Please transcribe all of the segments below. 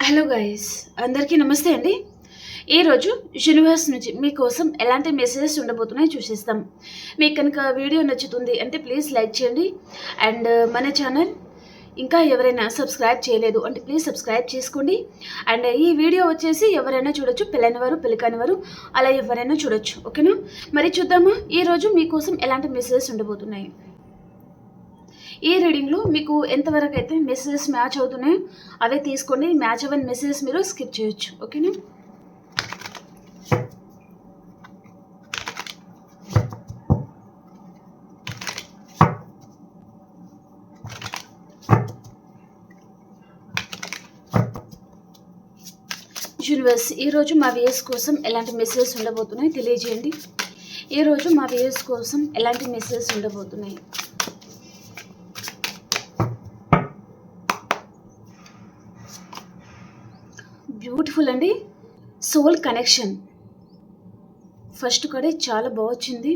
Hello guys, అందరికీ నమస్తే అండి. ఈరోజు యూనివర్స్ నుంచి మీకోసం ఎలాంటి మెసేజెస్ ఉండబోతున్నాయో చూసేస్తాం. మీకు కనుక వీడియో నచ్చుతుంది అంటే ప్లీజ్ లైక్ చేయండి. అండ్ మన ఛానల్ ఇంకా ఎవరైనా సబ్స్క్రైబ్ చేయలేదు అంటే ప్లీజ్ సబ్స్క్రైబ్ చేసుకోండి. అండ్ ఈ వీడియో వచ్చేసి ఎవరైనా చూడొచ్చు, పెళ్ళైన వారు పెళ్ళికాని వారు అలా ఎవరైనా చూడొచ్చు. ఓకేనా? మరి చూద్దామా ఈరోజు మీకోసం ఎలాంటి మెసేజెస్ ఉండబోతున్నాయి. ఈ రీడింగ్లో మీకు ఎంతవరకు అయితే మెసేజెస్ మ్యాచ్ అవుతున్నాయో అవే తీసుకోండి. మ్యాచ్ అవ్వని మెసేజెస్ మీరు స్కిప్ చేయొచ్చు. ఓకేనా? యూనివర్స్ ఈరోజు మా వ్యూయర్స్ కోసం ఎలాంటి మెసేజెస్ ఉండబోతున్నాయి తెలియజేయండి. ఈరోజు మా వ్యూయర్స్ కోసం ఎలాంటి మెసేజెస్ ఉండబోతున్నాయి. బ్యూటిఫుల్ అండి. సోల్ కనెక్షన్ ఫస్ట్ కడే చాలా బాగొచ్చింది.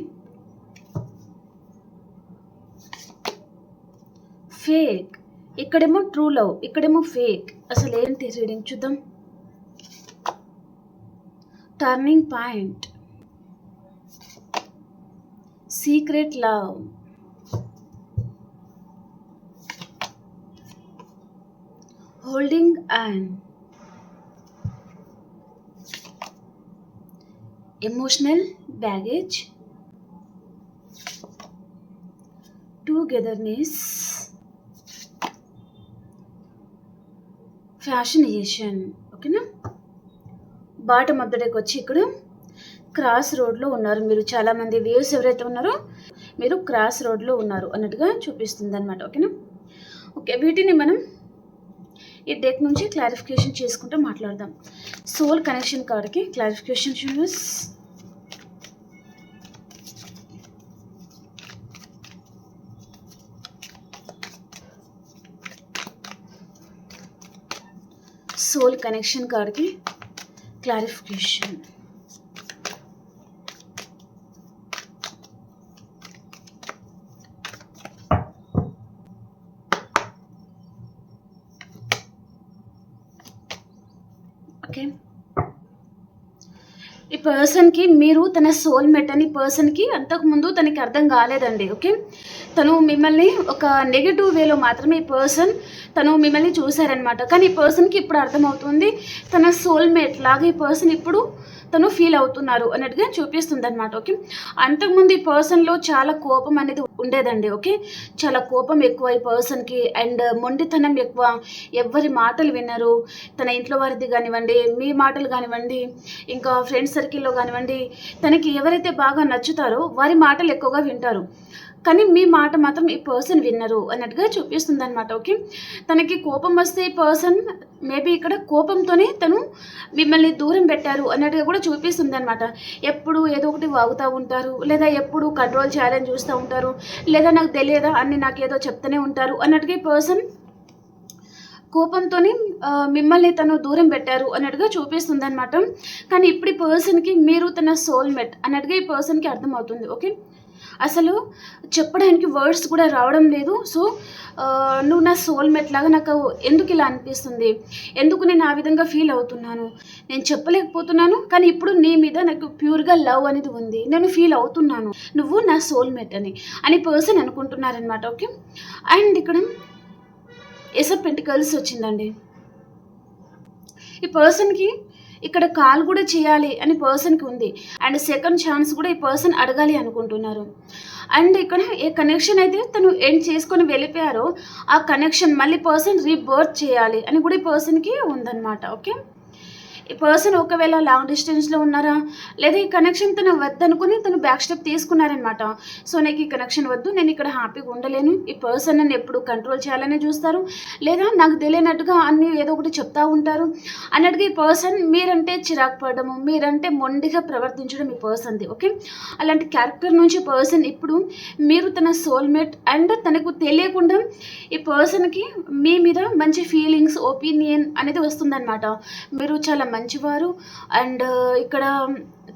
ఫేక్, ఇక్కడేమో ట్రూ లవ్, ఇక్కడేమో ఫేక్. అసలు ఏంటి రీడింగ్ చూద్దాం. Turning point, secret love, holding and emotional baggage, togetherness, ఫ్యాషనేషన్. ఓకేనా? బాటమ్ ఆఫ్ ద డెక్ వచ్చి ఇక్కడ క్రాస్ రోడ్లో ఉన్నారు మీరు. చాలామంది వ్యూయర్స్ ఎవరైతే ఉన్నారో మీరు క్రాస్ రోడ్లో ఉన్నారు అన్నట్టుగా చూపిస్తుంది అనమాట. ఓకేనా? ఓకే, వీటిని మనం ఈ డెక్ నుంచి క్లారిఫికేషన్ చేసుకుంటూ మాట్లాడదాం. సోల్ కనెక్షన్ కార్డ్కి క్లారిఫికేషన్ యూనివర్స్. సోల్ కనెక్షన్ కార్డ్కి క్లారిఫికేషన్. ఓకే, ఈ పర్సన్కి మీరు తన సోల్మేట్ అని పర్సన్కి అంతకుముందు తనకి అర్థం కాలేదండి. ఓకే, తను మిమ్మల్ని ఒక నెగిటివ్ వేలో మాత్రమే ఈ పర్సన్ తను మిమ్మల్ని చూశారనమాట. కానీ ఈ పర్సన్కి ఇప్పుడు అర్థమవుతుంది తన సోల్మేట్ లాగా ఈ పర్సన్ ఇప్పుడు తను ఫీల్ అవుతున్నారు అన్నట్టుగా చూపిస్తుంది అనమాట. ఓకే, అంతకుముందు ఈ పర్సన్లో చాలా కోపం అనేది ఉండేదండి. ఓకే, చాలా కోపం ఎక్కువ ఈ పర్సన్కి అండ్ మొండితనం ఎక్కువ. ఎవరి మాటలు వినరు. తన ఇంట్లో వారిది కానివ్వండి, మీ మాటలు కానివ్వండి, ఇంకా ఫ్రెండ్స్ సర్కిల్లో కానివ్వండి, తనకి ఎవరైతే బాగా నచ్చుతారో వారి మాటలు ఎక్కువగా వింటారు. కానీ మీ మాట మాత్రం ఈ పర్సన్ విన్నరు అన్నట్టుగా చూపిస్తుంది అనమాట. ఓకే, తనకి కోపం వస్తే ఈ పర్సన్ మేబీ ఇక్కడ కోపంతోనే తను మిమ్మల్ని దూరం పెట్టారు అన్నట్టుగా కూడా చూపిస్తుంది అనమాట. ఎప్పుడు ఏదో ఒకటి వాగుతూ ఉంటారు, లేదా ఎప్పుడు కంట్రోల్ చేయాలని చూస్తూ ఉంటారు, లేదా నాకు తెలియదా అని నాకు ఏదో చెప్తూనే ఉంటారు అన్నట్టుగా ఈ పర్సన్ కోపంతోనే మిమ్మల్ని తను దూరం పెట్టారు అన్నట్టుగా చూపిస్తుంది అనమాట. కానీ ఇప్పుడు ఈ పర్సన్కి మీరు తన సోల్మేట్ అన్నట్టుగా ఈ పర్సన్కి అర్థమవుతుంది. ఓకే, అసలు చెప్పడానికి వర్డ్స్ కూడా రావడం లేదు. సో నువ్వు నా సోల్మేట్ లాగా నాకు ఎందుకు ఇలా అనిపిస్తుంది, ఎందుకు నేను ఆ విధంగా ఫీల్ అవుతున్నాను, నేను చెప్పలేకపోతున్నాను. కానీ ఇప్పుడు నీ మీద నాకు ప్యూర్గా లవ్ అనేది ఉంది, నేను ఫీల్ అవుతున్నాను, నువ్వు నా సోల్మేట్ అని పర్సన్ అనుకుంటున్నారనమాట. ఓకే, అండ్ ఇక్కడ ఏస్ ఆఫ్ పెంటికల్స్ వచ్చిందండి. ఈ పర్సన్కి ఇక్కడ కాల్ కూడా చేయాలి అని పర్సన్కి ఉంది. అండ్ సెకండ్ ఛాన్స్ కూడా ఈ పర్సన్ అడగాలి అనుకుంటున్నారు. అండ్ ఇక్కడ ఏ కనెక్షన్ అయితే తను ఎండ్ చేసుకొని వెళ్ళిపోయారో ఆ కనెక్షన్ మళ్ళీ పర్సన్ రీబర్త్ చేయాలి అని కూడా ఈ పర్సన్కి ఉందన్నమాట. ఓకే, ఈ పర్సన్ ఒకవేళ లాంగ్ డిస్టెన్స్లో ఉన్నారా, లేదా ఈ కనెక్షన్ తను వద్దనుకుని తను బ్యాక్ స్టెప్ తీసుకున్నారనమాట. సో నాకు ఈ కనెక్షన్ వద్దు, నేను ఇక్కడ హ్యాపీగా ఉండలేను, ఈ పర్సన్ నన్ను ఎప్పుడు కంట్రోల్ చేయాలని చూస్తారు, లేదా నాకు తెలియనట్టుగా అన్ని ఏదో ఒకటి చెప్తా ఉంటారు అన్నట్టుగా ఈ పర్సన్ మీరంటే చిరాకు పడడము, మీరంటే మొండిగా ప్రవర్తించడం ఈ పర్సన్ది. ఓకే, అలాంటి క్యారెక్టర్ నుంచి పర్సన్ ఇప్పుడు మీరు తన సోల్మేట్ అండ్ తనకు తెలియకుండా ఈ పర్సన్కి మీ మీద మంచి ఫీలింగ్స్, ఒపీనియన్ అనేది వస్తుందన్నమాట. మీరు చాలా మంచివారు అండ్ ఇక్కడ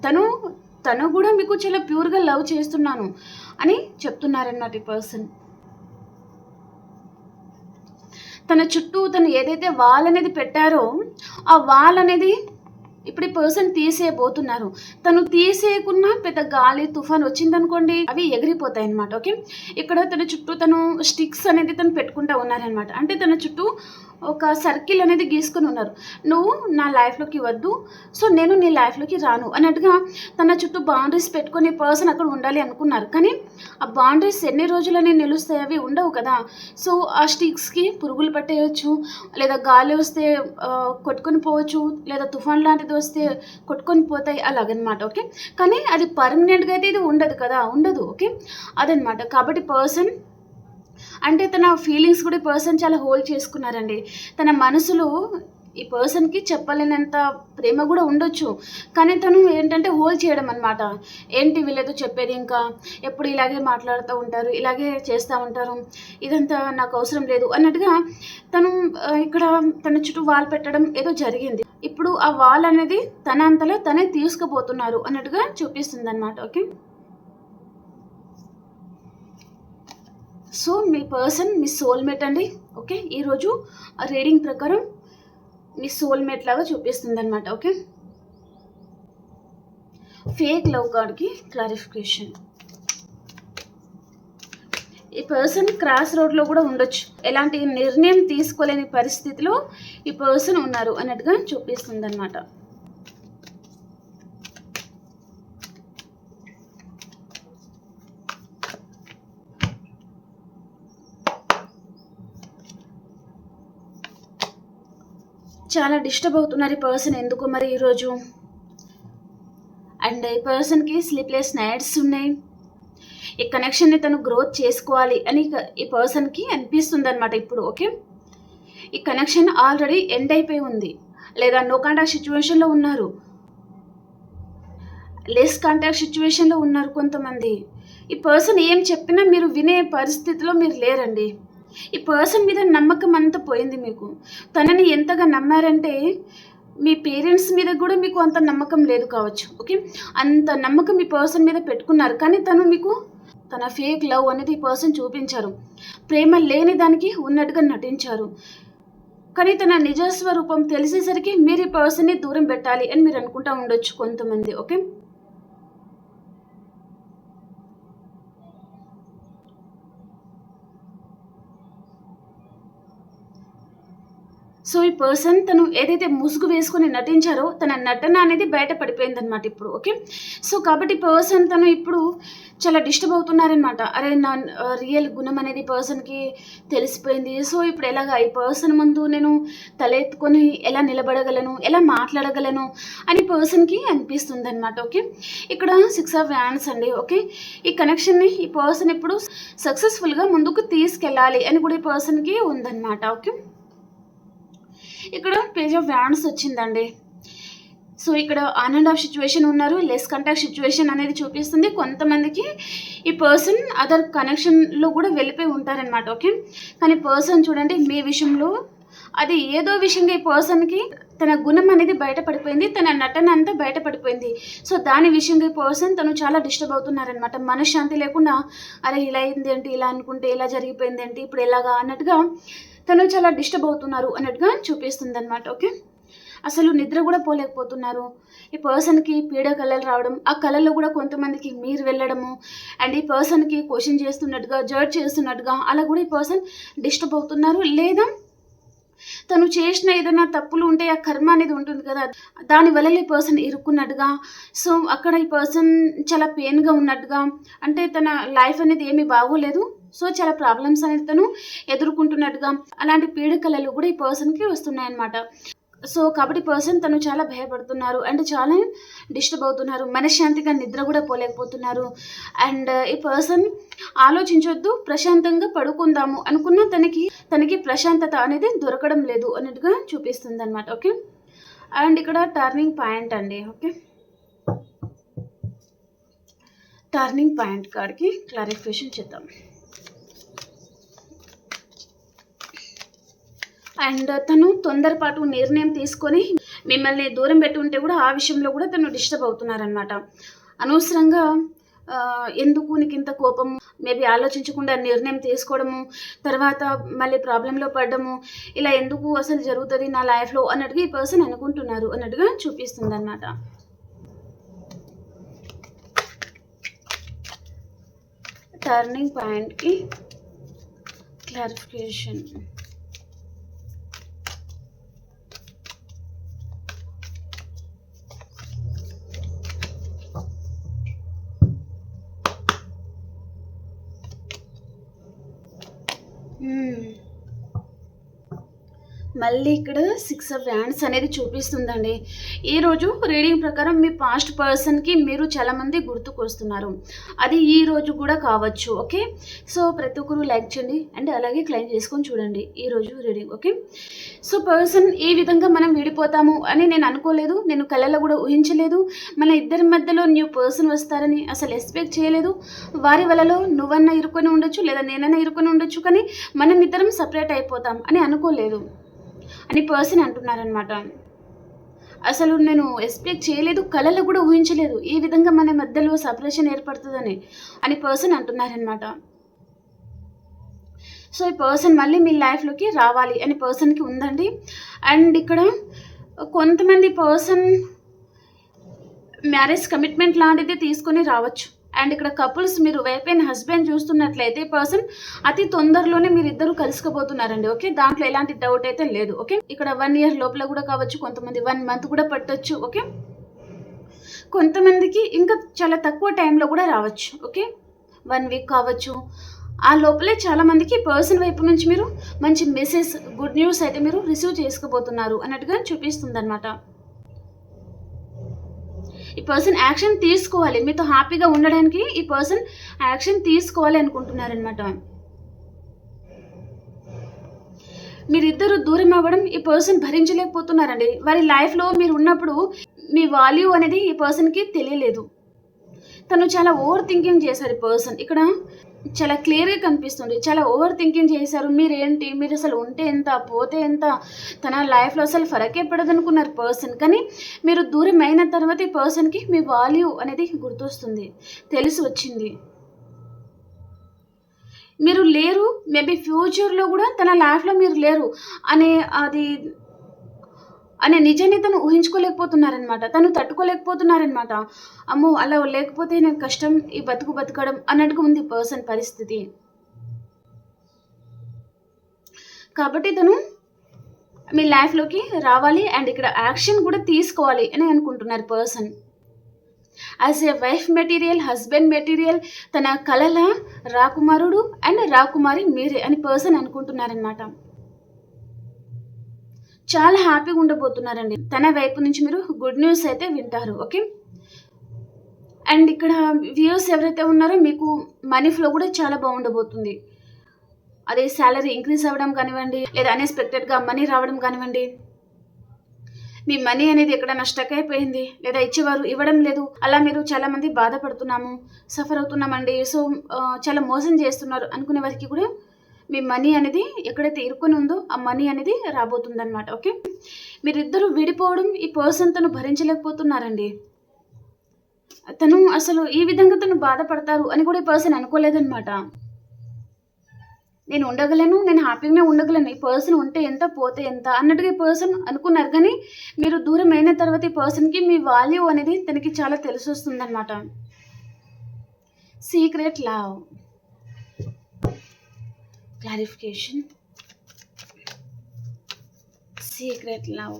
తను కూడా మీకు చాలా ప్యూర్గా లవ్ చేస్తున్నాను అని చెప్తున్నారన్నమాట ఈ పర్సన్. తన చుట్టూ తను ఏదైతే వాల్ అనేది పెట్టారో ఆ వాల్ అనేది ఇప్పుడు ఈ పర్సన్ తీసేయబోతున్నారు. తను తీసేయకున్నా పెద్ద గాలి తుఫాన్ వచ్చిందనుకోండి అవి ఎగిరిపోతాయి అనమాట. ఓకే, ఇక్కడ తన చుట్టూ తను స్టిక్స్ అనేది తను పెట్టుకుంటూ ఉన్నారనమాట. అంటే తన చుట్టూ ఒక సర్కిల్ అనేది గీసుకొని ఉన్నారు. నువ్వు నా లైఫ్లోకి వద్దు, సో నేను నీ లైఫ్లోకి రాను అన్నట్టుగా తన చుట్టూ బౌండరీస్ పెట్టుకొని పర్సన్ అక్కడ ఉండాలి అనుకున్నారు. కానీ ఆ బౌండరీస్ ఎన్ని రోజులని నిలుస్తాయి? అవి ఉండవు కదా. సో ఆ స్టిక్స్కి పురుగులు పట్టేయచ్చు, లేదా గాలి వస్తే కొట్టుకొని పోవచ్చు, లేదా తుఫాన్ లాంటిది వస్తే కొట్టుకొని పోతాయి, అలాగనమాట. ఓకే, కానీ అది పర్మనెంట్గా అయితే ఇది ఉండదు కదా, ఉండదు. ఓకే, అదనమాట. కాబట్టి పర్సన్ అంటే తన ఫీలింగ్స్ కూడా ఈ పర్సన్ చాలా హోల్డ్ చేసుకున్నారండి. తన మనసులో ఈ పర్సన్కి చెప్పలేనంత ప్రేమ కూడా ఉండొచ్చు, కానీ తను ఏంటంటే హోల్డ్ చేయడం అనమాట. ఏంటి వీళ్ళతో చెప్పేది, ఇంకా ఎప్పుడు ఇలాగే మాట్లాడుతూ ఉంటారు, ఇలాగే చేస్తూ ఉంటారు, ఇదంతా నాకు అవసరం లేదు అన్నట్టుగా తను ఇక్కడ తన చుట్టూ వాల్ పెట్టడం ఏదో జరిగింది. ఇప్పుడు ఆ వాల్ అనేది తన అంతలో తనే తీసుకుపోతున్నారు అన్నట్టుగా చూపిస్తుంది అనమాట. ఓకే, సో మీ పర్సన్ మీ సోల్మేట్ అండి. ఓకే, ఈరోజు రీడింగ్ ప్రకారం మీ సోల్మేట్ లాగా చూపిస్తుంది అనమాట. ఓకే, ఫేక్ లవ్ కార్డ్కి క్లారిఫికేషన్. ఈ పర్సన్ క్రాస్ రోడ్లో కూడా ఉండొచ్చు, ఎలాంటి నిర్ణయం తీసుకోలేని పరిస్థితిలో ఈ పర్సన్ ఉన్నారు అన్నట్టుగా చూపిస్తుంది అనమాట. చాలా డిస్టర్బ్ అవుతున్నారు ఈ పర్సన్, ఎందుకు మరి ఈరోజు. అండ్ ఈ పర్సన్కి స్లీప్లెస్ నైట్స్ ఉన్నాయి. ఈ కనెక్షన్ని తను గ్రోత్ చేసుకోవాలి అని ఈ పర్సన్కి అనిపిస్తుంది అనమాట ఇప్పుడు. ఓకే, ఈ కనెక్షన్ ఆల్రెడీ ఎండ్ అయిపోయి ఉంది, లేదా నో కాంటాక్ట్ సిచ్యువేషన్లో ఉన్నారు, లెస్ కాంటాక్ట్ సిచ్యువేషన్లో ఉన్నారు కొంతమంది. ఈ పర్సన్ ఏం చెప్పినా మీరు వినే పరిస్థితిలో మీరు లేరండి. ఈ పర్సన్ మీద నమ్మకం అంతా పోయింది మీకు. తనని ఎంతగా నమ్మారంటే మీ పేరెంట్స్ మీద కూడా మీకు అంత నమ్మకం లేదు కావచ్చు. ఓకే, అంత నమ్మకం ఈ పర్సన్ మీద పెట్టుకున్నారు, కానీ తను మీకు తన ఫేక్ లవ్ అనేది ఈ పర్సన్ చూపించారు. ప్రేమ లేని దానికి ఉన్నట్టుగా నటించారు, కానీ తన నిజస్వరూపం తెలిసేసరికి మీరు ఈ పర్సన్ని దూరం పెట్టాలి అని మీరు అనుకుంటూ ఉండొచ్చు కొంతమంది. ఓకే, సో ఈ పర్సన్ తను ఏదైతే ముసుగు వేసుకొని నటించారో తన నటన అనేది బయట పడిపోయింది అనమాట ఇప్పుడు. ఓకే, సో కాబట్టి పర్సన్ తను ఇప్పుడు చాలా డిస్టర్బ్ అవుతున్నారనమాట. అరే నా రియల్ గుణం అనేది పర్సన్కి తెలిసిపోయింది, సో ఇప్పుడు ఎలాగా ఈ పర్సన్ ముందు నేను తలెత్తుకొని ఎలా నిలబడగలను, ఎలా మాట్లాడగలను అని పర్సన్కి అనిపిస్తుంది అనమాట. ఓకే, ఇక్కడ 6 of Wands అండి. ఓకే, ఈ కనెక్షన్ని ఈ పర్సన్ ఇప్పుడు సక్సెస్ఫుల్గా ముందుకు తీసుకెళ్ళాలి అని కూడా ఈ పర్సన్కి ఉందన్నమాట. ఓకే, ఇక్కడ పేజ్ ఆఫ్ వ్యాండ్స్ వచ్చిందండి. సో ఇక్కడ ఆన్ అండ్ ఆఫ్ సిచ్యువేషన్ ఉన్నారు, లెస్ కాంటాక్ట్ సిచ్యువేషన్ అనేది చూపిస్తుంది. కొంతమందికి ఈ పర్సన్ అదర్ కనెక్షన్లో కూడా వెళ్ళిపోయి ఉంటారనమాట. ఓకే, కానీ పర్సన్ చూడండి మీ విషయంలో అది ఏదో విషయంగా ఈ పర్సన్కి తన గుణం అనేది బయటపడిపోయింది, తన నటన అంతా బయటపడిపోయింది. సో దాని విషయంగా ఈ పర్సన్ తను చాలా డిస్టర్బ్ అవుతున్నారనమాట. మనశ్శాంతి లేకుండా అరే ఇలా అయింది ఏంటి, ఇలా అనుకుంటే ఇలా జరిగిపోయింది ఏంటి, ఇప్పుడు ఎలాగా అన్నట్టుగా తను చాలా డిస్టర్బ్ అవుతున్నారు అన్నట్టుగా చూపిస్తుంది అనమాట. ఓకే, అసలు నిద్ర కూడా పోలేకపోతున్నారు. ఈ పర్సన్కి పీడ కళలు రావడం, ఆ కళల్లో కూడా కొంతమందికి మీరు వెళ్ళడము, అండ్ ఈ పర్సన్కి క్వశ్చన్ చేస్తున్నట్టుగా, జడ్జ్ చేస్తున్నట్టుగా అలా కూడా ఈ పర్సన్ డిస్టర్బ్ అవుతున్నారు. లేదా తను చేసిన ఏదైనా తప్పులు ఉంటే ఆ కర్మ అనేది ఉంటుంది కదా, దానివల్ల ఈ పర్సన్ ఇరుక్కున్నట్టుగా, సో అక్కడ ఈ పర్సన్ చాలా పెయిన్గా ఉన్నట్టుగా, అంటే తన లైఫ్ అనేది ఏమీ బాగోలేదు, సో చాలా ప్రాబ్లమ్స్ అనేది తను ఎదుర్కొంటున్నట్టుగా అలాంటి పీడకలలు కూడా ఈ పర్సన్కి వస్తున్నాయన్నమాట. సో కాబట్టి పర్సన్ తను చాలా భయపడుతున్నారు అండ్ చాలా డిస్టర్బ్ అవుతున్నారు, మనశ్శాంతిగా నిద్ర కూడా పోలేకపోతున్నారు. అండ్ ఈ పర్సన్ ఆలోచించొద్దు, ప్రశాంతంగా పడుకుందాము అనుకున్న తనకి ప్రశాంతత అనేది దొరకడం లేదు అన్నట్టుగా చూపిస్తుంది అనమాట. ఓకే, అండ్ ఇక్కడ టర్నింగ్ పాయింట్ అండి. ఓకే, టర్నింగ్ పాయింట్ కార్డ్కి క్లారిఫికేషన్ చేద్దాం. అండ్ తను తొందరపాటు నిర్ణయం తీసుకొని మిమ్మల్ని దూరం పెట్టి ఉంటే కూడా ఆ విషయంలో కూడా తను డిస్టర్బ్ అవుతున్నారనమాట. అనవసరంగా ఎందుకు నీకు ఇంత కోపం, మేబీ ఆలోచించకుండా నిర్ణయం తీసుకోవడము, తర్వాత మళ్ళీ ప్రాబ్లంలో పడడము, ఇలా ఎందుకు అసలు జరుగుతుంది నా లైఫ్లో అన్నట్టుగా ఈ పర్సన్ అనుకుంటున్నారు అన్నట్టుగా చూపిస్తుంది అనమాట. టర్నింగ్ పాయింట్కి క్లారిఫికేషన్. మళ్ళీ ఇక్కడ 6 ఆఫ్ హ్యాండ్స్ అనేది చూపిస్తుందండి. ఈరోజు రీడింగ్ ప్రకారం మీ పాస్ట్ పర్సన్కి మీరు చాలామంది గుర్తుకొస్తున్నారు. అది ఈ రోజు కూడా కావచ్చు. ఓకే, సో ప్రతి ఒక్కరు లైక్ చేయండి అండ్ అలాగే క్లైమ్ చేసుకొని చూడండి ఈరోజు రీడింగ్. ఓకే, సో పర్సన్ ఈ విధంగా మనం విడిపోతాము అని నేను అనుకోలేదు, నేను కళ్ళలో కూడా ఊహించలేదు. మన ఇద్దరి మధ్యలో న్యూ పర్సన్ వస్తారని అసలు ఎక్స్పెక్ట్ చేయలేదు. వారి వలలో నువ్వన్నా ఇరుకొని ఉండొచ్చు, లేదా నేనైనా ఇరుకొని ఉండొచ్చు, కానీ మనం ఇద్దరం సపరేట్ అయిపోతాం అని అనుకోలేదు అని పర్సన్ అంటున్నారనమాట. అసలు నేను ఎక్స్పెక్ట్ చేయలేదు, కళలో కూడా ఊహించలేదు ఈ విధంగా మన మధ్యలో సపరేషన్ ఏర్పడుతుందని అని పర్సన్ అంటున్నారనమాట. సో ఈ పర్సన్ మళ్ళీ మీ లైఫ్లోకి రావాలి అని పర్సన్కి ఉందండి. అండ్ ఇక్కడ కొంతమంది పర్సన్ మ్యారేజ్ కమిట్మెంట్ లాంటిది తీసుకొని రావచ్చు. అండ్ ఇక్కడ కపుల్స్ మీరు వైఫ్ అండ్ హస్బెండ్ చూస్తున్నట్లయితే పర్సన్ అతి తొందరలోనే మీరు ఇద్దరు కలుసుకోబోతున్నారండి. ఓకే, దాంట్లో ఎలాంటి డౌట్ అయితే లేదు. ఓకే, ఇక్కడ 1 year లోపల కూడా కావచ్చు, కొంతమంది 1 month కూడా పట్టొచ్చు. ఓకే, కొంతమందికి ఇంకా చాలా తక్కువ టైంలో కూడా రావచ్చు. ఓకే, 1 week కావచ్చు. ఆ లోపలే చాలామందికి పర్సన్ వైపు నుంచి మీరు మంచి మెసేజ్, గుడ్ న్యూస్ అయితే మీరు రిసీవ్ చేసుకోబోతున్నారు అన్నట్టుగా చూపిస్తుంది అనమాట. ఈ పర్సన్ యాక్షన్ తీసుకోవాలి, మీతో హ్యాపీగా ఉండడానికి ఈ పర్సన్ యాక్షన్ తీసుకోవాలి అనుకుంటున్నారనమాట. మీరిద్దరు దూరం అవ్వడం ఈ పర్సన్ భరించలేకపోతున్నారండి. వారి లైఫ్లో మీరు ఉన్నప్పుడు మీ వాల్యూ అనేది ఈ పర్సన్కి తెలియలేదు. తను చాలా ఓవర్ థింకింగ్ చేశారు ఈ పర్సన్. ఇక్కడ చాలా క్లియర్గా కనిపిస్తుంది, చాలా ఓవర్ థింకింగ్ చేశారు. మీరేంటి, మీరు అసలు ఉంటే ఎంత పోతే ఎంత, తన లైఫ్లో అసలు ఫరకే పడదనుకున్నారు పర్సన్. కానీ మీరు దూరం అయిన తర్వాత ఈ పర్సన్కి మీ వాల్యూ అనేది గుర్తొస్తుంది, తెలిసి వచ్చింది. మీరు లేరు, మేబీ ఫ్యూచర్లో కూడా తన లైఫ్లో మీరు లేరు అనే నిజాన్ని తను ఊహించుకోలేకపోతున్నారనమాట, తను తట్టుకోలేకపోతున్నారనమాట. అమ్మో అలా లేకపోతే నేను కష్టం, ఈ బతకడం అన్నట్టుగా ఉంది పర్సన్ పరిస్థితి. కాబట్టి తను మీ లైఫ్లోకి రావాలి అండ్ ఇక్కడ యాక్షన్ కూడా తీసుకోవాలి అని అనుకుంటున్నారు person. As a wife material, husband material, తన కలల రాకుమారుడు అండ్ రాకుమారి మీరే అని పర్సన్ అనుకుంటున్నారనమాట. చాలా హ్యాపీగా ఉండబోతున్నారండి. తన వైపు నుంచి మీరు గుడ్ న్యూస్ అయితే వింటారు. ఓకే, అండ్ ఇక్కడ వ్యూస్ ఎవరైతే ఉన్నారో మీకు మనీ ఫ్లో కూడా చాలా బాగుండబోతుంది. అదే శాలరీ ఇంక్రీజ్ అవ్వడం కానివ్వండి, లేదా అన్ఎక్స్పెక్టెడ్గా మనీ రావడం కానివ్వండి. మీ మనీ అనేది ఎక్కడైనా స్టక్ అయిపోయింది, లేదా ఇచ్చేవారు ఇవ్వడం లేదు, అలా మీరు చాలామంది బాధపడుతున్నాము, సఫర్ అవుతున్నామండి, సో చాలా మోసం చేస్తున్నారు అనుకునే వారికి కూడా మీ మనీ అనేది ఎక్కడైతే ఇరుకొని ఉందో ఆ మనీ అనేది రాబోతుందన్నమాట. ఓకే, మీరిద్దరూ విడిపోవడం ఈ పర్సన్ తను భరించలేకపోతున్నారండి. తను అసలు ఈ విధంగా తను బాధపడతారు అని కూడా ఈ పర్సన్ అనుకోలేదన్నమాట. నేను ఉండగలను, నేను హ్యాపీగానే ఉండగలను, ఈ పర్సన్ ఉంటే ఎంత పోతే ఎంత అన్నట్టుగా ఈ పర్సన్ అనుకున్నారు. కానీ మీరు దూరం అయిన తర్వాత ఈ పర్సన్కి మీ వాల్యూ అనేది తనకి చాలా తెలిసి వస్తుందన్నమాట. Secret love clarification. Secret love.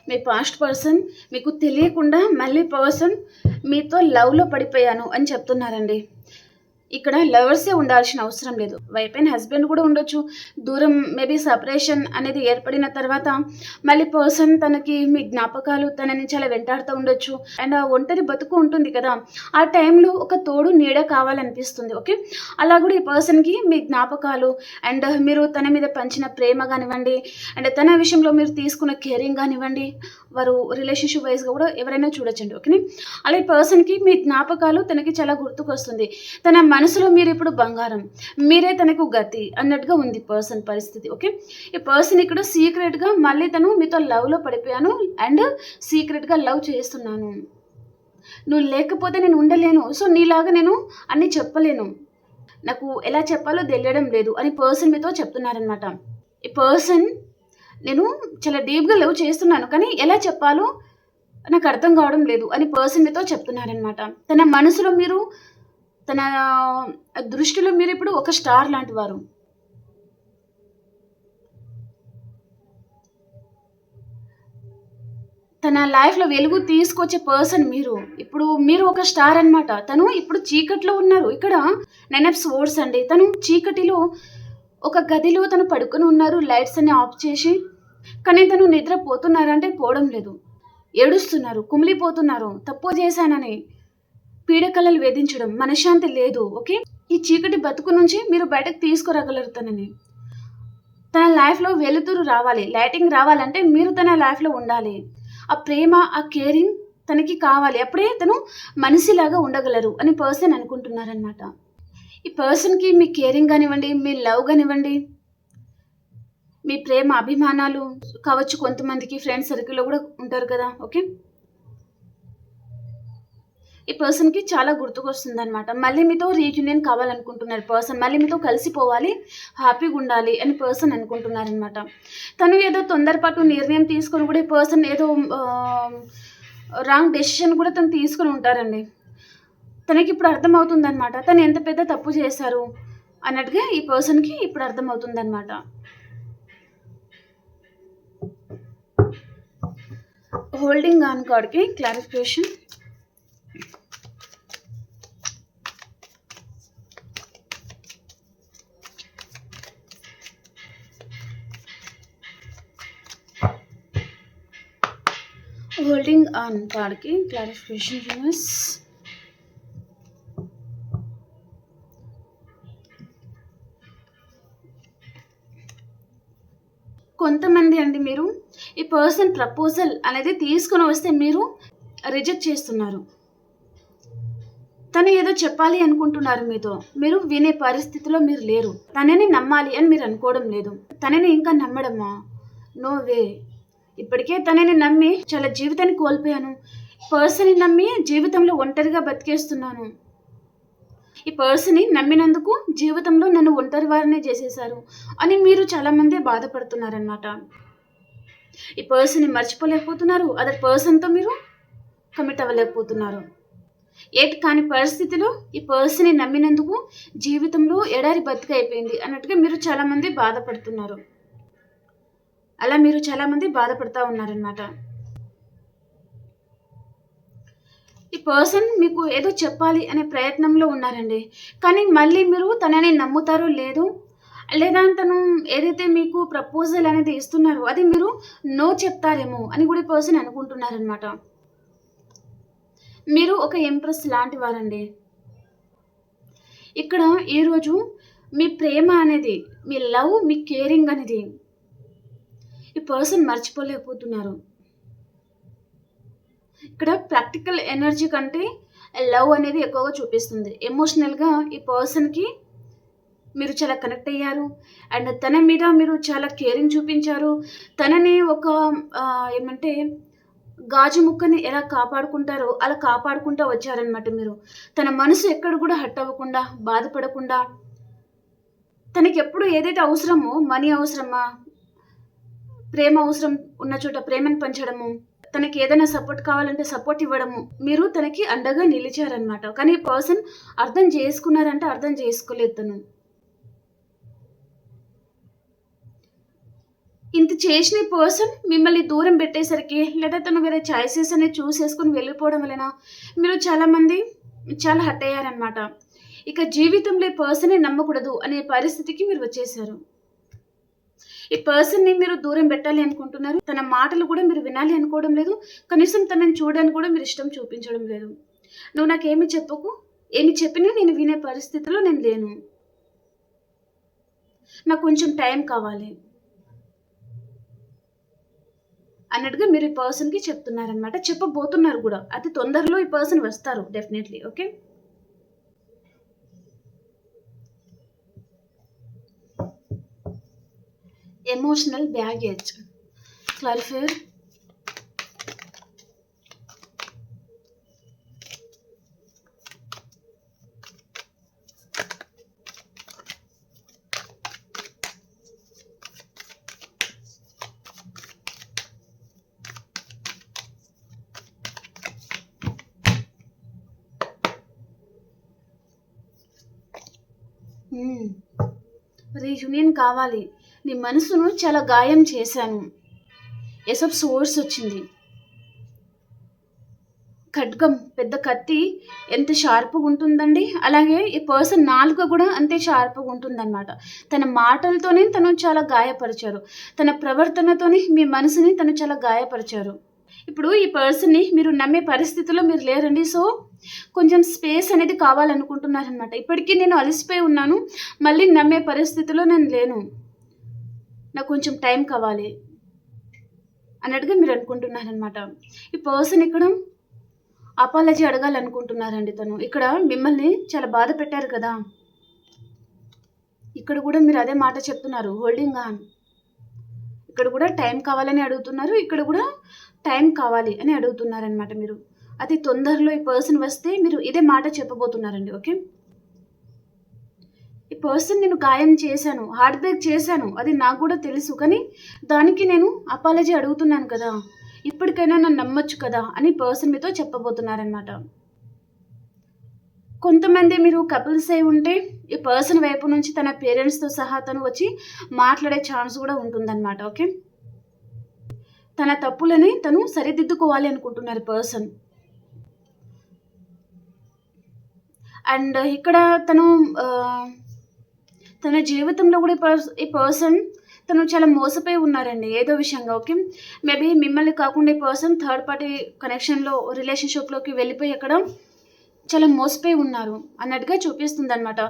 మీ పాస్ట్ పర్సన్ మీకు తెలియకుండా మళ్ళీ పర్సన్ మీతో లవ్లో పడిపోయాను అని చెప్తున్నారండి. ఇక్కడ లవర్సే ఉండాల్సిన అవసరం లేదు. వైఫ్ అండ్ హస్బెండ్ కూడా ఉండొచ్చు. దూరం మేబీ సెపరేషన్ అనేది ఏర్పడిన తర్వాత మళ్ళీ పర్సన్ తనకి మీ జ్ఞాపకాలు తనని చాలా వెంటాడుతూ ఉండొచ్చు. అండ్ ఆ ఒంటరి బతుకు ఉంటుంది కదా! ఆ టైంలో ఒక తోడు నీడ కావాలనిపిస్తుంది. ఓకే. అలా కూడా ఈ పర్సన్‌కి మీ జ్ఞాపకాలు అండ్ మీరు తన మీద పంచిన ప్రేమ గానివ్వండి, అండ్ తన విషయంలో మీరు తీసుకున్న కేరింగ్ గానివ్వండి, వారు రిలేషన్‌షిప్ వైస్‌గా కూడా ఎవరైనా చూడొచ్చండి. ఓకేనా. అలా ఈ పర్సన్‌కి మీ జ్ఞాపకాలు తనకి చాలా గుర్తుకొస్తుంది. తన మనసులో మీరిప్పుడు బంగారం. మీరే తనకు గతి అన్నట్టుగా ఉంది పర్సన్ పరిస్థితి. ఓకే. ఈ పర్సన్ ఇక్కడ సీక్రెట్‌గా మళ్ళీ తను మీతో లవ్‌లో పడిపోయాను అండ్ సీక్రెట్‌గా లవ్ చేస్తున్నాను. నువ్వు లేకపోతే నేను ఉండలేను. సో, నీలాగా నేను అన్నీ చెప్పలేను. నాకు ఎలా చెప్పాలో తెలియడం లేదు అని పర్సన్ మీతో చెప్తున్నారనమాట. ఈ పర్సన్ నేను చాలా డీప్‌గా లవ్ చేస్తున్నాను. కానీ ఎలా చెప్పాలో నాకు అర్థం కావడం లేదు అని పర్సన్ మీతో చెప్తున్నారనమాట. తన మనసులో మీరు తన దృష్టిలో మీరిప్పుడు ఒక స్టార్ లాంటి వారు. తన లైఫ్‌లో వెలుగు తీసుకొచ్చే పర్సన్ మీరు. ఇప్పుడు మీరు ఒక స్టార్ అన్నమాట. తను ఇప్పుడు చీకట్లో ఉన్నారు. ఇక్కడ 9 ఆఫ్ సోర్డ్స్ అండి. తను చీకటిలో ఒక గదిలో తను పడుకొని ఉన్నారు. లైట్స్ అన్ని ఆఫ్ చేసి. కానీ తను నిద్రపోతున్నారంటే పోవడం లేదు. ఏడుస్తున్నారు, కుమిలిపోతున్నారు. తప్పు చేశానని. పీడకలలు వేధించడం, మనశ్శాంతి లేదు. ఓకే. ఈ చీకటి బతుకు నుంచి మీరు బయటకు తీసుకురాగలరు తనని. తన లైఫ్‌లో వెలుతురు రావాలి. లైటింగ్ రావాలంటే మీరు తన లైఫ్‌లో ఉండాలి. ఆ ప్రేమ, ఆ కేరింగ్ తనకి కావాలి. అప్పుడే తను మనిషిలాగా ఉండగలరు అని పర్సన్ అనుకుంటున్నారనమాట. ఈ పర్సన్‌కి మీ కేరింగ్ గానివ్వండి, మీ లవ్ గానివ్వండి, మీ ప్రేమ, అభిమానాలు కావచ్చు. కొంతమందికి ఫ్రెండ్స్ సర్కిల్‌లో కూడా ఉంటారు కదా! ఓకే. ఈ పర్సన్‌కి చాలా గుర్తుకొస్తుందనమాట. మళ్ళీ మీతో రీయూనియన్ కావాలనుకుంటున్నారు పర్సన్. మళ్ళీ మీతో కలిసిపోవాలి, హ్యాపీగుండాలి అని పర్సన్ అనుకుంటున్నారనమాట. తను ఏదో తొందరపాటు నిర్ణయం తీసుకొని కూడా ఈ పర్సన్ ఏదో రాంగ్ డెసిషన్ కూడా తను తీసుకొని ఉంటారండి. తనకిప్పుడు అర్థమవుతుందనమాట. తను ఎంత పెద్ద తప్పు చేశారు అన్నట్టుగా ఈ పర్సన్‌కి ఇప్పుడు అర్థమవుతుందనమాట. హోల్డింగ్ ఆన్ కార్డ్‌కి క్లారిఫికేషన్. హోల్డింగ్ ఆన్ కార్డ్‌కి క్లారిఫికేషన్ యూనివర్స్. కొంతమంది అండి మీరు ఈ పర్సన్ ప్రపోజల్ అనేది తీసుకొని వస్తే మీరు రిజెక్ట్ చేస్తున్నారు. తను ఏదో చెప్పాలి అనుకుంటున్నారు మీతో. మీరు వినే పరిస్థితిలో మీరు లేరు. తనని నమ్మాలి అని మీరు అనుకోవడం లేదు. తనని ఇంకా నమ్మడమా? No way. ఇప్పటికే తనని నమ్మి చాలా జీవితాన్ని కోల్పోయాను. పర్సన్‌ని నమ్మి జీవితంలో ఒంటరిగా బతికేస్తున్నాను. ఈ పర్సన్‌ని నమ్మినందుకు జీవితంలో నన్ను ఒంటరి వారినే చేసేశారు అని మీరు చాలామంది బాధపడుతున్నారనమాట. ఈ పర్సన్‌ని మర్చిపోలేకపోతున్నారు. అదర్ పర్సన్‌తో మీరు కమిట్ అవ్వలేకపోతున్నారు. ఏటి కాని పరిస్థితిలో ఈ పర్సన్‌ని నమ్మినందుకు జీవితంలో ఎడారి బతుకైపోయింది అన్నట్టుగా మీరు చాలామంది బాధపడుతున్నారు. అలా మీరు చాలామంది బాధపడతా ఉన్నారనమాట. ఈ పర్సన్ మీకు ఏదో చెప్పాలి అనే ప్రయత్నంలో ఉన్నారండి. కానీ మళ్ళీ మీరు తనని నమ్ముతారో లేదో, లేదా తను ఏదైతే మీకు ప్రపోజల్ అనేది ఇస్తున్నారో అది మీరు నో చెప్తారేమో అని కూడా ఈ పర్సన్ అనుకుంటున్నారనమాట. మీరు ఒక ఎంప్రెస్ లాంటి వారండి. ఇక్కడ ఈరోజు మీ ప్రేమ అనేది, మీ లవ్, మీ కేరింగ్ అనేది ఈ పర్సన్ మర్చిపోలేకపోతున్నారు. ఇక్కడ ప్రాక్టికల్ ఎనర్జీ కంటే లవ్ అనేది ఎక్కువగా చూపిస్తుంది. ఎమోషనల్‌గా ఈ పర్సన్‌కి మీరు చాలా కనెక్ట్ అయ్యారు. అండ్ తన మీద మీరు చాలా కేరింగ్ చూపించారు. తనని ఒక ఏమంటే గాజు ముక్కని ఎలా కాపాడుకుంటారో అలా కాపాడుకుంటూ వచ్చారనమాట మీరు. తన మనసు ఎక్కడ కూడా హర్ట్ అవ్వకుండా, బాధపడకుండా, తనకెప్పుడు ఏదైతే అవసరమో, మనీ అవసరమా, ప్రేమ అవసరం ఉన్న చోట ప్రేమను పంచడము, తనకి ఏదైనా సపోర్ట్ కావాలంటే సపోర్ట్ ఇవ్వడము, మీరు తనకి అండగా నిలిచారనమాట. కానీ ఈ పర్సన్ అర్థం చేసుకున్నారంటే అర్థం చేసుకోలేదు తను. ఇంత చేసిన ఈ పర్సన్ మిమ్మల్ని దూరం పెట్టేసరికి, లేదా తను వేరే చాయిసెస్ అనేది చూసేసుకొని వెళ్ళిపోవడం వలన మీరు చాలామంది చాలా హర్ట్ అయ్యారనమాట. ఇక జీవితంలో ఈ పర్సనే నమ్మకూడదు అనే పరిస్థితికి మీరు వచ్చేసారు. ఈ పర్సన్‌ని మీరు దూరం పెట్టాలి అనుకుంటున్నారు. తన మాటలు కూడా మీరు వినాలి అనుకోవడం లేదు. కనీసం తనని చూడడానికి కూడా మీరు ఇష్టం చూపించడం లేదు. నువ్వు నాకేమి చెప్పకు. ఏమి చెప్పినా నేను వినే పరిస్థితిలో నేను లేను. నాకు కొంచెం టైం కావాలి అన్నట్టుగా మీరు ఈ పర్సన్‌కి చెప్తున్నారనమాట. చెప్పబోతున్నారు గూడా. అతి తొందరలో ఈ పర్సన్ వస్తారు definitely. Okay. Emotional baggage. Clarifier. Reunion కావాలి. నీ మనసును చాలా గాయం చేశాను. ఏస్ ఆఫ్ సోర్స్ వచ్చింది. ఖడ్గం, పెద్ద కత్తి ఎంత షార్ప్‌గా ఉంటుందండి. అలాగే ఈ పర్సన్ నాలుక కూడా అంతే షార్ప్‌గా ఉంటుందన్నమాట. తన మాటలతోనే తను చాలా గాయపరిచారు. తన ప్రవర్తనతోనే మీ మనసుని తను చాలా గాయపరిచారు. ఇప్పుడు ఈ పర్సన్‌ని మీరు నమ్మే పరిస్థితిలో మీరు లేరండి. సో, కొంచెం స్పేస్ అనేది కావాలనుకుంటున్నారనమాట. ఇప్పటికి నేను అలసిపోయి ఉన్నాను. మళ్ళీ నమ్మే పరిస్థితిలో నేను లేను. నాకు కొంచెం టైం కావాలి అన్నట్టుగా మీరు అనుకుంటున్నారనమాట. ఈ పర్సన్ ఇక్కడ అపాలజీ అడగాలనుకుంటున్నారండి తను. ఇక్కడ మిమ్మల్ని చాలా బాధ పెట్టారు కదా! ఇక్కడ కూడా మీరు అదే మాట చెప్తున్నారు. Holding on. ఇక్కడ కూడా టైం కావాలని అడుగుతున్నారు. ఇక్కడ కూడా టైం కావాలి అని అడుగుతున్నారనమాట మీరు. అతి తొందరలో ఈ పర్సన్ వస్తే మీరు ఇదే మాట చెప్పబోతున్నారండి. ఓకే. ఈ పర్సన్ నేను గాయం చేశాను. హార్ట్ బ్రేక్ చేశాను. అది నాకు కూడా తెలుసు. కానీ దానికి నేను అపాలజీ అడుగుతున్నాను కదా! ఇప్పటికైనా నన్ను నమ్మొచ్చు కదా అని పర్సన్ మీతో చెప్పబోతున్నారనమాట. కొంతమంది మీరు కపుల్స్ అయి ఉంటే ఈ పర్సన్ వైపు నుంచి తన పేరెంట్స్‌తో సహా తను వచ్చి మాట్లాడే ఛాన్స్ కూడా ఉంటుందన్నమాట. ఓకే. తన తప్పులని తను సరిదిద్దుకోవాలి అనుకుంటున్నారు పర్సన్. అండ్ ఇక్కడ తను తన జీవితంలో కూడా ఈ పర్సన్ తను చాలా మోసపోయి ఉన్నారండి ఏదో విషయంగా. ఓకే. మేబీ మిమ్మల్ని కాకుండా ఈ పర్సన్ థర్డ్ పార్టీ కనెక్షన్‌లో రిలేషన్‌షిప్‌లోకి వెళ్ళిపోయి అక్కడ చాలా మోసపోయి ఉన్నారు అన్నట్టుగా చూపిస్తుందనమాట.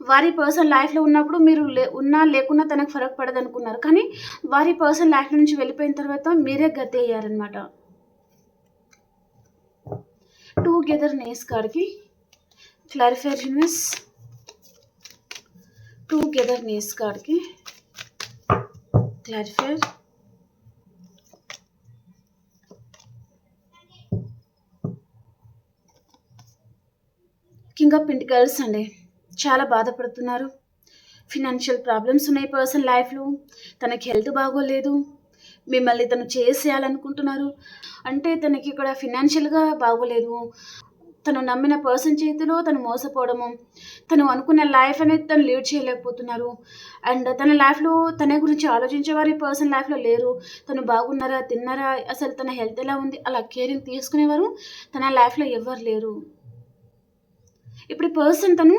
వారి పర్సన్ లైఫ్‌లో ఉన్నప్పుడు మీరు ఉన్నా లేకున్నా తనకు ఫరక్ పడదనుకున్నారు. కానీ వారి పర్సన్ లైఫ్ నుంచి వెళ్ళిపోయిన తర్వాత మీరే గతి అయ్యారనమాట. టుగెదర్‌నెస్ కార్డ్‌కి క్లారిఫైర్ యూనివర్స్. టుగెదర్‌నెస్ కార్డ్‌కి క్లారిఫైర్. కింగ్ ఆఫ్ పెంటికల్స్ అండి. చాలా బాధపడుతున్నారు. ఫినాన్షియల్ ప్రాబ్లమ్స్ ఉన్నాయి పర్సన్ లైఫ్‌లో. తనకి హెల్త్ బాగోలేదు. మిమ్మల్ని తను చేసేయాలనుకుంటున్నారు. అంటే తనకి ఇక్కడ ఫినాన్షియల్‌గా బాగోలేదు. తను నమ్మిన పర్సన్ చేతిలో తను మోసపోవడము. తను అనుకున్న లైఫ్ అనేది తను లీడ్ చేయలేకపోతున్నారు. అండ్ తన లైఫ్‌లో తన గురించి ఆలోచించేవారు ఈ పర్సన్ లైఫ్‌లో లేరు. తను బాగున్నారా? తిన్నారా? అసలు తన హెల్త్ ఎలా ఉంది? అలా కేరింగ్ తీసుకునేవారు తన లైఫ్‌లో ఎవ్వరు లేరు. ఇప్పుడు ఈ పర్సన్ తను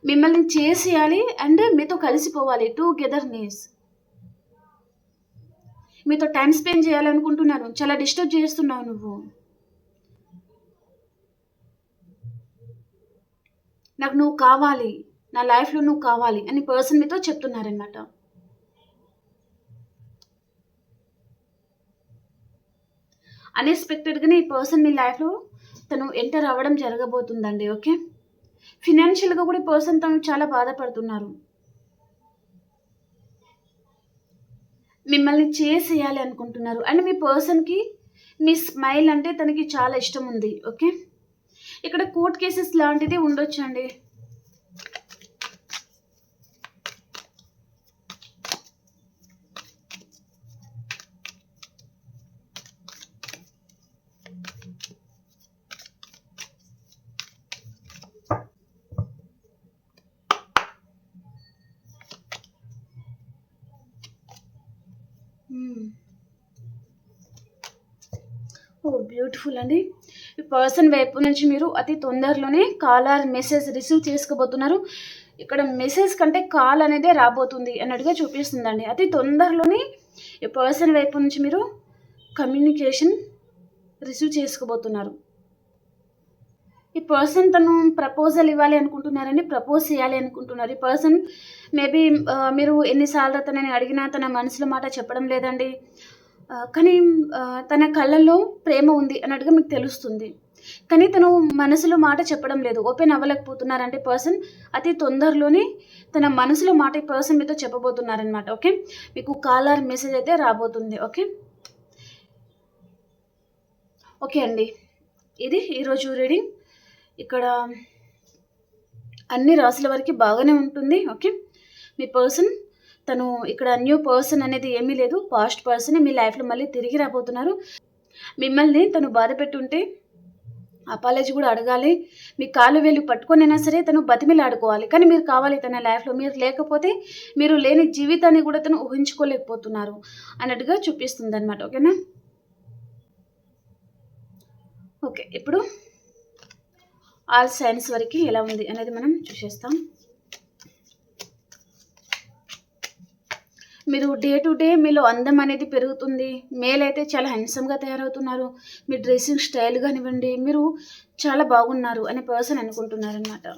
మిమ్మల్ని చేసేయాలి అండ్ మీతో కలిసిపోవాలి. టుగెదర్‌నెస్. మీతో టైమ్ స్పెండ్ చేయాలనుకుంటున్నారు. చాలా డిస్టర్బ్ చేస్తున్నావు నువ్వు. నాకు నువ్వు కావాలి. నా లైఫ్‌లో నువ్వు కావాలి అని పర్సన్ మీతో చెప్తున్నారనమాట. అన్‌ఎక్స్‌పెక్టెడ్‌గానే ఈ పర్సన్ మీ లైఫ్‌లో తను ఎంటర్ అవ్వడం జరగబోతుందండి. ఓకే. ఫినాన్షియల్‌గా కూడా ఈ పర్సన్ తను చాలా బాధపడుతున్నారు. మిమ్మల్ని చేసేయాలి అనుకుంటున్నారు. అండ్ మీ పర్సన్‌కి మీ స్మైల్ అంటే తనకి చాలా ఇష్టం ఉంది. ఓకే. ఇక్కడ కోర్ట్ కేసెస్ లాంటిది ఉండొచ్చండి. ఓహ్! బ్యూటిఫుల్ అండి. ఈ పర్సన్ వైపు నుంచి మీరు అతి తొందరలోనే కాల్ ఆర్ మెసేజ్ రిసీవ్ చేసుకోబోతున్నారు. ఇక్కడ మెసేజ్ కంటే కాల్ అనేదే రాబోతుంది అన్నట్టుగా చూపిస్తుందండి. అతి తొందరలోనే ఈ పర్సన్ వైపు నుంచి మీరు కమ్యూనికేషన్ రిసీవ్ చేసుకోబోతున్నారు. ఈ పర్సన్ తను ప్రపోజల్ ఇవ్వాలి అనుకుంటున్నారండి, ప్రపోజ్ చేయాలి అనుకుంటున్నారు. ఈ పర్సన్ మేబీ మీరు ఎన్నిసార్లు తనని అడిగినా తన మనసులో మాట చెప్పడం లేదండి. కానీ తన కళ్ళల్లో ప్రేమ ఉంది అన్నట్టుగా మీకు తెలుస్తుంది. కానీ తను మనసులో మాట చెప్పడం లేదు, ఓపెన్ అవ్వలేకపోతున్నారంటే పర్సన్ అతి తొందరలోనే తన మనసులో మాట ఈ పర్సన్ మీతో చెప్పబోతున్నారనమాట. ఓకే, మీకు కాల్ ఆర్ మెసేజ్ అయితే రాబోతుంది. ఓకే ఓకే అండి, ఇది ఈరోజు రీడింగ్. ఇక్కడ అన్ని రాసుల వరకు బాగానే ఉంటుంది. ఓకే, మీ పర్సన్ తను ఇక్కడ న్యూ పర్సన్ అనేది ఏమీ లేదు, పాస్ట్ పర్సన్ మీ లైఫ్లో మళ్ళీ తిరిగి రాబోతున్నారు. మిమ్మల్ని తను బాధ పెట్టుంటే అపాలజీ కూడా అడగాలి, మీ కాలు వేలు పట్టుకొనైనా సరే తను బతిమిలాడుకోవాలి. కానీ మీరు కావాలి తన లైఫ్లో, మీరు లేకపోతే మీరు లేని జీవితాన్ని కూడా తను ఊహించుకోలేకపోతున్నారు అన్నట్టుగా చూపిస్తుంది అనమాట. ఓకేనా? ఓకే, ఇప్పుడు ఆల్ సైన్స్ వరకు ఎలా ఉంది అనేది మనం చూసేస్తాం. మీరు డే టు డే మీలో అందం అనేది పెరుగుతుంది. మేల్ అయితే చాలా హ్యాండ్సమ్గా తయారవుతున్నారు. మీ డ్రెస్సింగ్ స్టైల్ కానివ్వండి, మీరు చాలా బాగున్నారు అనే పర్సన్ అనుకుంటున్నారనమాట.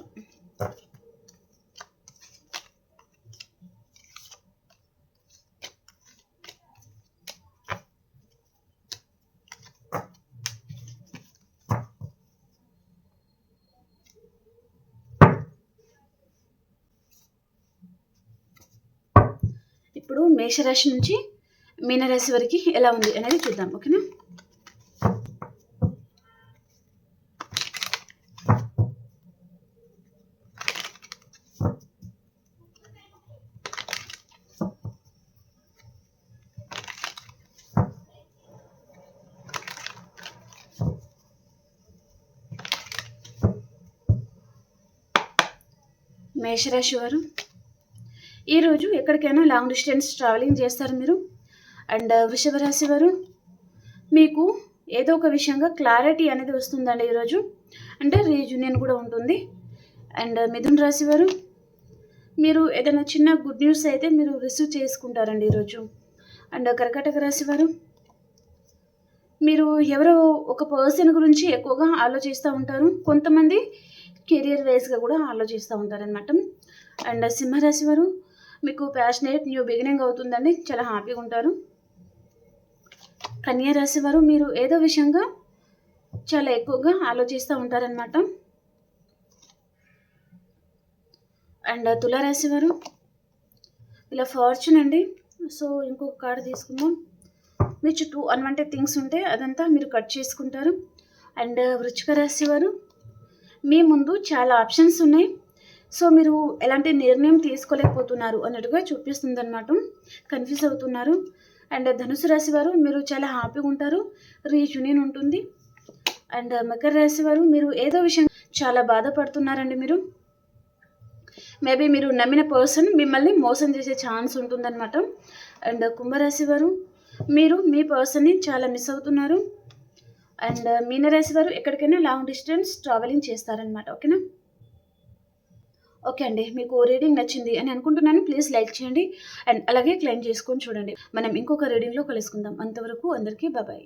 ఇప్పుడు మేషరాశి నుంచి మీనరాశి వరకు ఎలా ఉంది అనేది చూద్దాం. ఓకేనా? మేషరాశి వారు ఈరోజు ఎక్కడికైనా లాంగ్ డిస్టెన్స్ ట్రావెలింగ్ చేస్తారు మీరు. అండ్ వృషభ రాశి వారు మీకు ఏదో ఒక విషయంగా క్లారిటీ అనేది వస్తుందండి ఈరోజు, అంటే రీయూనియన్ కూడా ఉంటుంది. అండ్ మిథున రాశి వారు మీరు ఏదైనా చిన్న గుడ్ న్యూస్ అయితే మీరు రిసీవ్ చేసుకుంటారండి ఈరోజు. అండ్ కర్కాటక రాశి వారు మీరు ఎవరో ఒక పర్సన్ గురించి ఎక్కువగా ఆలోచిస్తూ ఉంటారు, కొంతమంది కెరియర్ వైజ్గా కూడా ఆలోచిస్తూ ఉంటారనమాట. అండ్ సింహరాశి వారు మీకు ప్యాషనేట్ న్యూ బిగినింగ్ అవుతుందండి, చాలా హ్యాపీగా ఉంటారు. కన్యా రాశి వారు మీరు ఏదో విషయంగా చాలా ఎక్కువగా ఆలోచిస్తూ ఉంటారనమాట. అండ్ తులారాశి వారు ఇలా ఫార్చ్యూన్ అండి. సో ఇంకొక కార్డు తీసుకుందాం. మీ చుట్టూ అన్వాంటెడ్ థింగ్స్ ఉంటే అదంతా మీరు కట్ చేసుకుంటారు. అండ్ వృశ్చిక రాశి వారు మీ ముందు చాలా ఆప్షన్స్ ఉన్నాయి, సో మీరు ఎలాంటి నిర్ణయం తీసుకోలేకపోతున్నారు అన్నట్టుగా చూపిస్తుంది అనమాట, కన్ఫ్యూజ్ అవుతున్నారు. అండ్ ధనుసు రాశి వారు మీరు చాలా హ్యాపీగా ఉంటారు, రీయూనియన్ ఉంటుంది. అండ్ మకర రాశి వారు మీరు ఏదో విషయం చాలా బాధపడుతున్నారండి. మీరు మేబీ మీరు నమ్మిన పర్సన్ మిమ్మల్ని మోసం చేసే ఛాన్స్ ఉంటుందన్నమాట. అండ్ కుంభరాశి వారు మీరు మీ పర్సన్ని చాలా మిస్ అవుతున్నారు. అండ్ మీనరాశి వారు ఎక్కడికైనా లాంగ్ డిస్టెన్స్ ట్రావెలింగ్ చేస్తారనమాట. ఓకేనా? ఓకే అండి, మీకు రీడింగ్ నచ్చింది అని అనుకుంటున్నాను. ప్లీజ్ లైక్ చేయండి అండ్ అలాగే క్లెయిమ్ చేసుకొని చూడండి. మనం ఇంకొక రీడింగ్లో కలుసుకుందాం. అంతవరకు అందరికీ బాయ్.